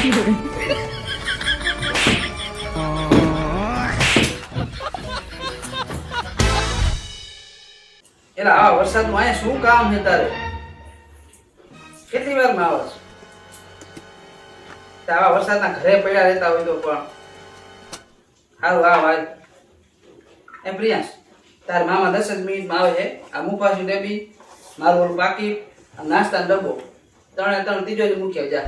એલા આ વરસાદમાં અહીંયા શું કામ છે તારે? કેટલી વાર માં આવે છે? આવા વરસાદના ઘરે પડ્યા રહેતા હોય તો પણ સારું. આ ભાઈ એમ પ્રિયાંશ, તાર મામા 10 જ મિનિટમાં આવે છે. આ મુફાસી ડબ્બી, મારું ઓલું પાકીટ, આ નાસ્તાનો ડબ્બો, ત્રણ તિજોરી મૂકી આવજા.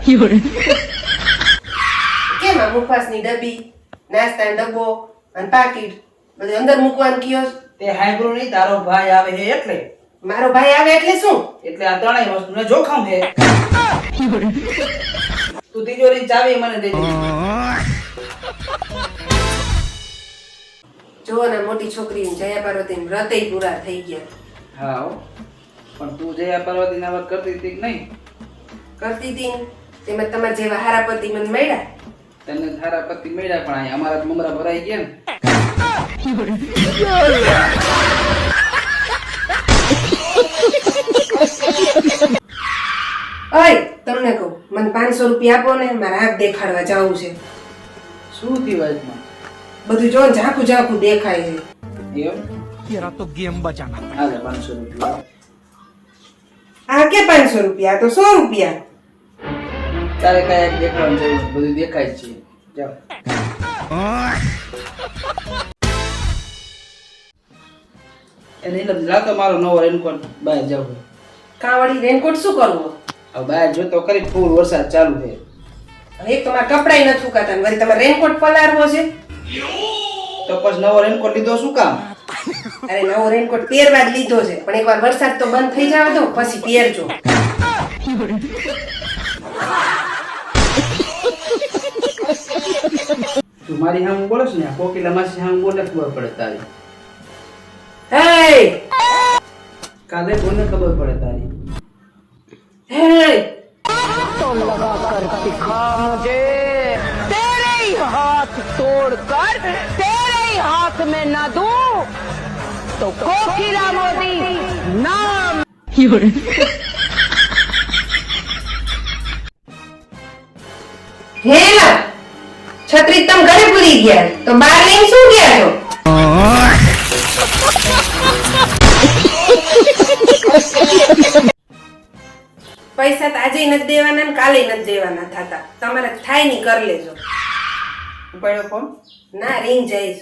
કેમ આ મુફાસની ડબ્બી, નાસ્તાનો ડબ્બો અને પાકીટ બધું અંદર મૂકવાનું કયો? તે હાઈબ્રો નહીં, તારો ભાઈ આવે છે એટલે. મારો ભાઈ આવે એટલે શું? એટલે આ ત્રણેય વસ્તુને જોખમ છે. તું તિજોરી ચાવી મને દેજે. જો ને મોટી છોકરી જયા પાર્વતી વ્રતય પૂરા થઈ ગયા. હા હો. પણ તું જયા પાર્વતીના વાત કરતી હતી કે નહીં? કરતી હતી તેમાં તમારા જેવા હારા પતિ મને મળ્યા. તને તારા પતિ મળ્યા પણ અહીં અમારા જ મમરા ભરાઈ ગયા ને. ઓય તમને કહું, મને 500 રૂપિયા આપો ને, મારા હાથ દેખાડવા જાવું છે. શું થયું વાતમાં? બધું જો ઝાંખું ઝાંખું દેખાય છે. એમ? तेरा तो गेम बचाना હાલે 500 રૂપિયા. આ કે 500 રૂપિયા? આ તો 100 રૂપિયા. તારે કાંઈ દેખાડવાનું જરૂર નથી, બધું દેખાય જ છે. જાઓ. એને એટલે લાતો મારો નવો રેનકોટ બહાર જાવ. કાવડી રેનકોટ શું કરવું? હવે બહાર જોતો કરી ફૂલ વરસાદ ચાલુ છે. એક તો મારા કપડાય નથી સુકાતા, વળી તમારે રેનકોટ પલાળવો છે. તો પછી નવો રેનકોટ લીધો શું કામ? અરે નવો રેનકોટ પહેરવા જ લીધો છે, પણ એકવાર વરસાદ તો બંધ થઈ જાવ દો પછી પહેરજો. તું મારી સામે બોલે છે ને, આ કોકિલા માસી સામે બોલે ખબર પડે તારી. હે કાલે કોને ખબર પડે તારી? હે तो लगा कर दिखा मुझे तेरे ही हाथ तोड़ कर तेरे ही हाथ में न दूं तो कोकिला मोदी नाम. હેલા છત્રી તમ ઘરે ભૂલી ગયા તો બહાર લઈને શું ગયા છો? પૈસા તો આજે નથી દેવાના ને કાલે નથી દેવાના થતા. તમારે થાય નહીં કરી લેજો. ઉપાડ્યો ફોન? ના રિંગ જઈશ.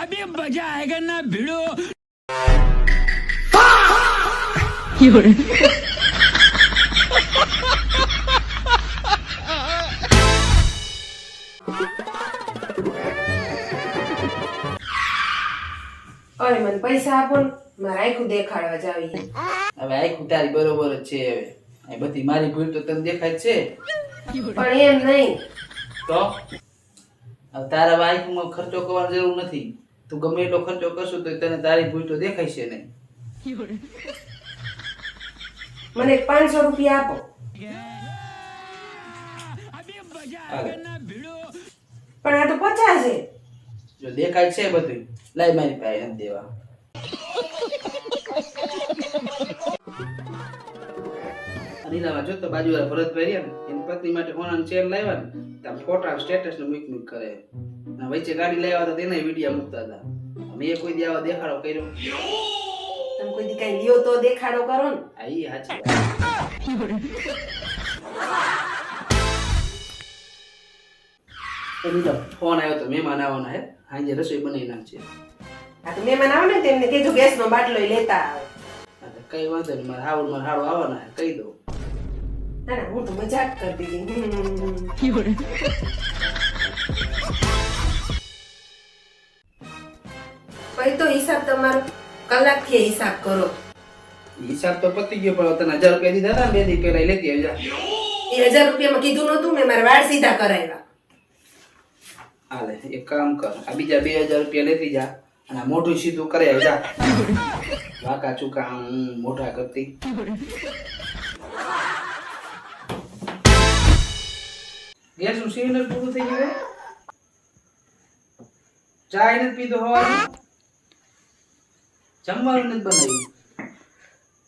अभी मजा आएगा ना भिड़ो. ઓય મને પૈસા આપો ને, મારે આખું દેખાડવા જાવી. હવે આખું તારી બરોબર જ છે. હવે આ બધી મારી ભૂલ તો તને દેખાય જ છે. પણ એમ નહીં. તો હવે તારા આખુમાં ખર્ચો કરવાની જરૂર નથી. તું ગમે એટલો ખર્ચો કરશું તો તને તારી ભૂલ તો દેખાય છે નહીં. મને 500 રૂપિયા આપો. હાલે. પણ આ તો 50 છે. જો દેખાય છે બધું, લાઈ મારી પાસે નથી દેવા. અનિલામાં જો તો બાજુવાળા ભરતભાઈ રહ્યા ને, એની પત્ની માટે હોનાની ચેર લાવ્યા ને, ત્યાં ફોટા સ્ટેટસ ને મૂક કરે. અને વચ્ચે ગાડી લાવ્યા હતા તેના વિડીયો મૂકતા હતા. મેં કોઈ દી આવા દેખાડો કર્યો? તમે કોઈ દી કઈ લ્યો તો દેખાડો કરો ને. આ ઈ સાચી વાત. અનિલા ફોન આવ્યો તો મહેમાન આવવાના હે, હાંજે રસોઈ બનાવી નાખશે. આ તો મહેમાન આવે ને તેમને કીધું ગેસનો બાટલો લેતા આવે. કઈ વાંધો નહીં, મારા હાવડ આવવાના હે, કહી દઉં. ના ના હું તો મજાક કરતી હતી. પછી તો હિસાબ તમારો કલાકથી હિસાબ કરો. હિસાબ તો પતી ગયો, પણ તને 1000 રૂપિયા દીધા હતા ને, 2 દી પહેલા લેતી આવી જા. એ 1000 રૂપિયામાં કીધું નતું, મેં મારા વાળ સીધા કરાવ્યા. હાલે એક કામ કર, આ બીજા 2000 રૂપિયા લેતી જા અને આ મોઢું સીધું કરી આવી જા. વાકા ચૂકા મોઢા કરતી. ગેસનું સિલિન્ડર પૂરું થઈ ગયું. ચા નથી પીધો હવારમાં જમવાનું નથી બનાવ્યું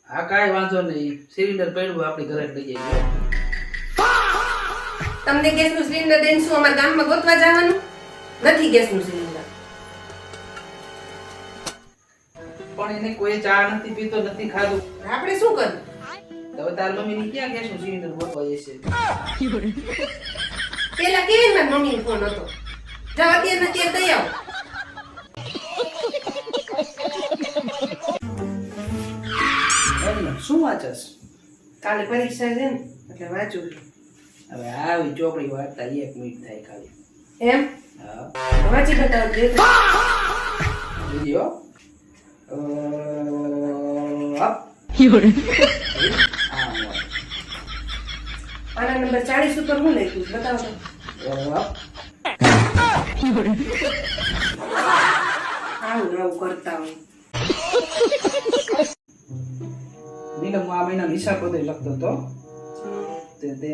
હા કાંઈ વાંધો નહીં સિલિન્ડર પડ્યું આપણે ઘરે લઈ જઈએ તમને ગેસનું સિલિન્ડર દઈને શું અમારા ગામમાં ગોતવા જવાનું નથી ગેસનું સિલિન્ડર પણ એને કોઈ ચા નથી પીતો નથી ખાધું આપણે શું કરવું તો હવે તાર મમ્મીની ક્યાં ગેસનું સિલિન્ડર ગોતવા જશે પેલા કેવી મારી મમ્મીનો ફોન હતો જાઓ અત્યારે ને અત્યારે દઈ આવો એમને શું વાંચસ કાલે પરીક્ષા છે ને એટલે વાંચું છું. હવે આવી ચોપડી વાંચતા 1 મિનિટ થાય ખાલી એમ હા વાંચી બતાવો તો. વિડિયો અપ આના નંબર 40 ઉપર હું લખ્યું છે? બતાવો તો. આવું આવું કરતા હોય નીલમ આ મહિનાનો હિસાબ બધો લખતો હતો તે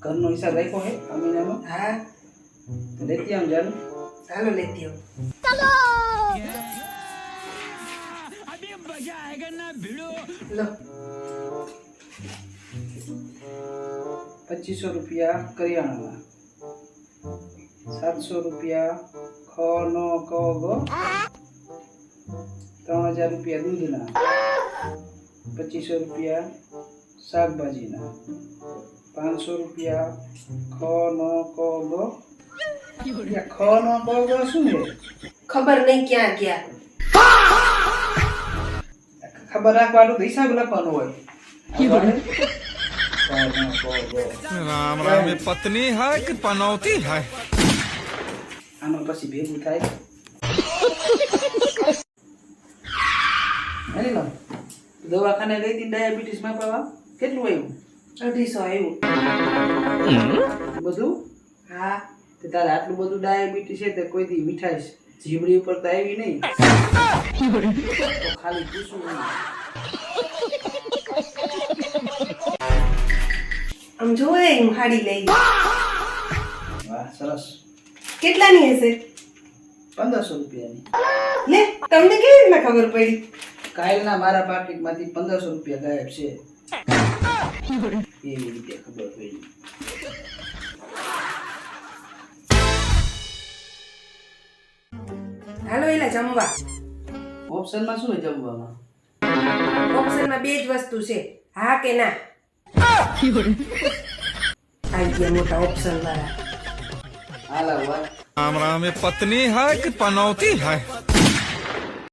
ઘરનો હિસાબ રાખ્યો હે આ મહિનાનો હા તો લેતી આમ જાન ચાલો લેતી આવો अभी मजा आएगा ना भिड़ो. લો 2500 રૂપિયા કરિયાણાના 700 રૂપિયા ખનો કગો 3000 રૂપિયા દૂધના 2500 રૂપિયા શાકભાજીના 500 રૂપિયા ખનો કગો ખનો કગો શું છે ખબર નહીં ક્યાં ગયા ખબર રાખવાનું તો હિસાબ લખવાનો હોય राम राम ये पत्नी है कि पनौती है. આમાં પછી ભેગું થાય હે લો દવાખાને ગઈ હતી ડાયાબિટીસ માપવા કેટલું આવ્યું 250 આવ્યું બધું હા તે તારે આટલું બધું ડાયાબિટીસ છે તે કોઈ દી મીઠાઈ જીબડી ઉપર તો આવી નહીં તો ખાલી પૂછવું નહીં આમ જોવે હું હાડી લઈ વાહ સરસ કેટલાની હશે 1500 રૂપિયાની લે તમને કેવી રીતના ખબર પડી કાલના મારા પાકીટમાંથી 1500 રૂપિયા ગાયબ છે એવી રીતે ખબર પડી હાલો એલા જમવા ઓપ્શનમાં શું હોય જમવામાં ઓપ્શનમાં બે જ વસ્તુ છે હા કે ના આવી ગયા મોટા ઓપ્શન વાળા હાલા વાત राम राम ये पत्नी है कि पनौती है.